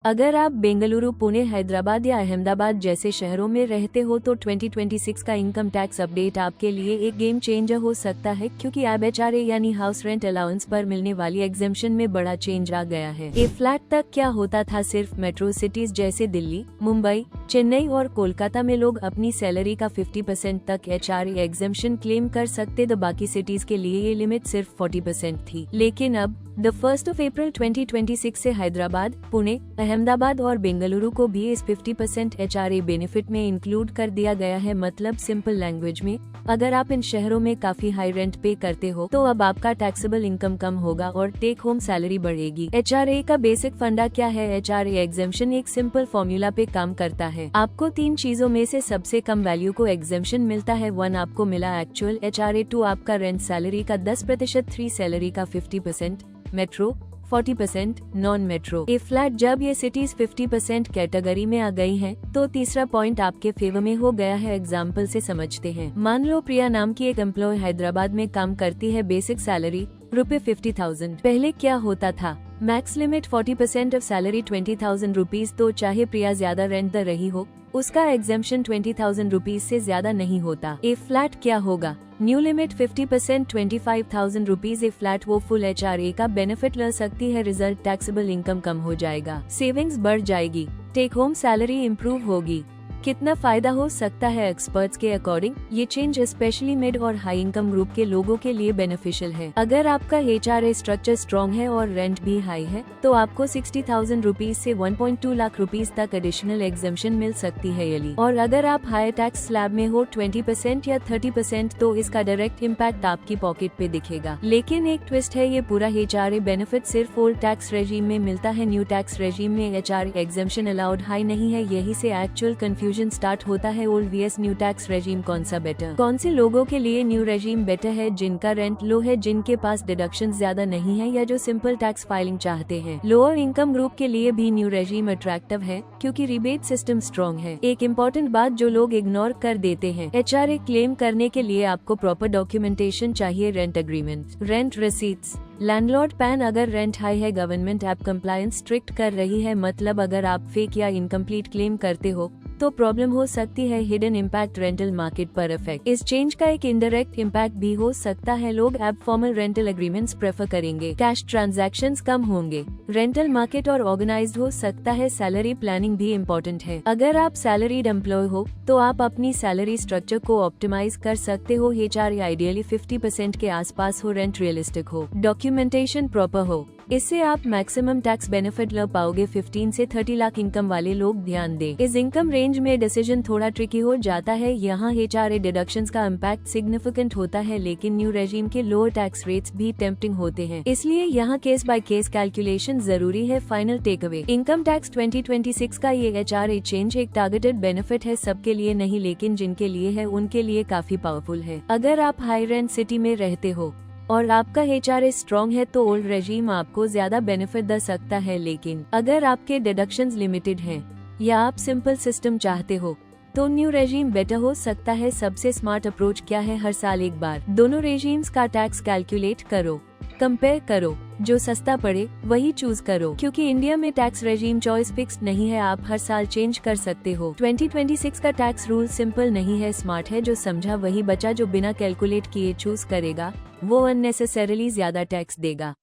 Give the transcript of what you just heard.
अगर आप बेंगलुरु, पुणे, हैदराबाद या अहमदाबाद जैसे शहरों में रहते हो तो 2026 का इनकम टैक्स अपडेट आपके लिए एक गेम चेंजर हो सकता है, क्योंकि अब HRA यानी हाउस रेंट अलाउंस पर मिलने वाली एग्जेम्पशन में बड़ा चेंज आ गया है। ए फ्लैट तक क्या होता था, सिर्फ मेट्रो सिटीज जैसे दिल्ली, मुंबई, चेन्नई और कोलकाता में लोग अपनी सैलरी का 50% तक HRA एग्जेम्पशन क्लेम कर सकते थे। बाकी सिटीज के लिए ये लिमिट सिर्फ 40% थी। लेकिन अब 1 अप्रैल 2026 से हैदराबाद, पुणे, अहमदाबाद और बेंगलुरु को भी इस 50% HRA बेनिफिट में इंक्लूड कर दिया गया है। मतलब सिंपल लैंग्वेज में, अगर आप इन शहरों में काफी हाई रेंट पे करते हो तो अब आपका टैक्सेबल इनकम कम होगा और टेक होम सैलरी बढ़ेगी। HRA का बेसिक फंडा क्या है? HRA एग्जेम्पशन एक सिंपल फॉर्मूला पे काम करता है। आपको 3 चीजों में से सबसे कम वैल्यू को एग्जेम्पशन मिलता है। 1 आपको मिला एक्चुअल HRA, 2 आपका रेंट सैलरी का 10%, 3 सैलरी का 50%, मेट्रो 40%, नॉन मेट्रो। ए फ्लैट जब ये सिटीज 50% कैटेगरी में आ गई हैं, तो तीसरा पॉइंट आपके फेवर में हो गया है। एग्जाम्पल से समझते हैं। मान लो प्रिया नाम की एक एम्प्लॉय हैदराबाद में काम करती है। Basic salary ₹50,000। पहले क्या होता था? Max limit 40% of salary ₹20,000। तो चाहे प्रिया ज्यादा रेंट दे रही हो, उसका एग्जेम्पशन ₹20,000 से ज्यादा नहीं होता। ए फ्लैट क्या होगा? New limit 50% ₹25,000। ए फ्लैट वो फुल HRA का बेनिफिट ले सकती है। रिजल्ट टैक्सेबल इनकम कम हो जाएगा, सेविंग्स बढ़ जाएगी, टेक होम सैलरी इम्प्रूव होगी। कितना फायदा हो सकता है? एक्सपर्ट्स के अकॉर्डिंग ये चेंज स्पेशली मिड और हाई इनकम ग्रुप के लोगों के लिए बेनिफिशियल है। अगर आपका HRA स्ट्रक्चर स्ट्रॉन्ग है और रेंट भी हाई है तो आपको ₹60,000 से 1.2 लाख रुपीस तक एडिशनल एग्जेम्पशन मिल सकती है येली। और अगर आप हाई टैक्स स्लैब में हो 20% या 30%, तो इसका डायरेक्ट इम्पैक्ट आपकी पॉकेट पे दिखेगा। लेकिन एक ट्विस्ट है, ये पूरा HRA बेनिफिट सिर्फ ओल्ड टैक्स रेजिम में मिलता है। न्यू टैक्स रेजिम में HRA एग्जेम्पशन अलाउड हाई नहीं है। यही से एक्चुअल कंफ्यूजन स्टार्ट होता है। Old vs new tax regime कौन सा बेटर? कौन से लोगों के लिए न्यू रेजिम बेटर है? जिनका रेंट लो है, जिनके पास डिडक्शन ज्यादा नहीं है, या जो सिंपल टैक्स फाइलिंग चाहते हैं। लोअर इनकम ग्रुप के लिए भी न्यू रेजिम अट्रैक्टिव है, क्योंकि रिबेट सिस्टम स्ट्रॉन्ग है। एक इम्पोर्टेंट बात जो लोग इग्नोर कर देते हैं, HRA क्लेम करने के लिए आपको प्रॉपर डॉक्यूमेंटेशन चाहिए। Rent agreement, rent receipts, landlord pan. अगर रेंट हाई है, गवर्नमेंट ऐप कंप्लायंस स्ट्रिक्ट कर रही है। मतलब अगर आप फेक या इनकम्प्लीट क्लेम करते हो तो प्रॉब्लम हो सकती है। हिडन इम्पैक्ट, रेंटल मार्केट पर इफेक्ट। इस चेंज का एक इनडायरेक्ट इम्पैक्ट भी हो सकता है। लोग अब फॉर्मल रेंटल एग्रीमेंट्स प्रेफर करेंगे, कैश ट्रांजैक्शंस कम होंगे, रेंटल मार्केट और ऑर्गेनाइज्ड हो सकता है। सैलरी प्लानिंग भी इम्पोर्टेंट है। अगर आप सैलरीड एम्प्लॉय हो तो आप अपनी सैलरी स्ट्रक्चर को ऑप्टिमाइज कर सकते हो। HRA आइडियली 50% के आसपास हो, रेंट रियलिस्टिक हो, डॉक्यूमेंटेशन प्रॉपर हो। इससे आप मैक्सिमम टैक्स बेनिफिट ले पाओगे। 15 से 30 लाख इनकम वाले लोग ध्यान दें, इस इनकम रेंज में डिसीजन थोड़ा ट्रिकी हो जाता है। यहाँ HRA डिडक्शंस का इम्पैक्ट सिग्निफिकेंट होता है, लेकिन न्यू रेजिम के लोअर टैक्स रेट्स भी टेम्पटिंग होते हैं। इसलिए यहाँ केस बाय केस कैलकुलेशन जरूरी है। Final take away, income tax 2026 का ये HRA चेंज एक टारगेटेड बेनिफिट है, सबके लिए नहीं, लेकिन जिनके लिए है उनके लिए काफी पावरफुल है। अगर आप हाई रेंट सिटी में रहते हो और आपका HRA स्ट्रॉन्ग है तो ओल्ड रेजिम आपको ज्यादा बेनिफिट दे सकता है। लेकिन अगर आपके डिडक्शंस लिमिटेड हैं या आप सिंपल सिस्टम चाहते हो तो न्यू रेजिम बेटर हो सकता है। सबसे स्मार्ट अप्रोच क्या है? हर साल एक बार दोनों रेजिम्स का टैक्स कैलकुलेट करो, कंपेयर करो, जो सस्ता पड़े वही चूज करो, क्योंकि इंडिया में टैक्स रेजिम चॉइस फिक्स्ड नहीं है, आप हर साल चेंज कर सकते हो। 2026 का टैक्स रूल सिंपल नहीं है, स्मार्ट है। जो समझा वही बचा, जो बिना कैलकुलेट किए चूज करेगा वो अननेसेसरीली ज्यादा टैक्स देगा।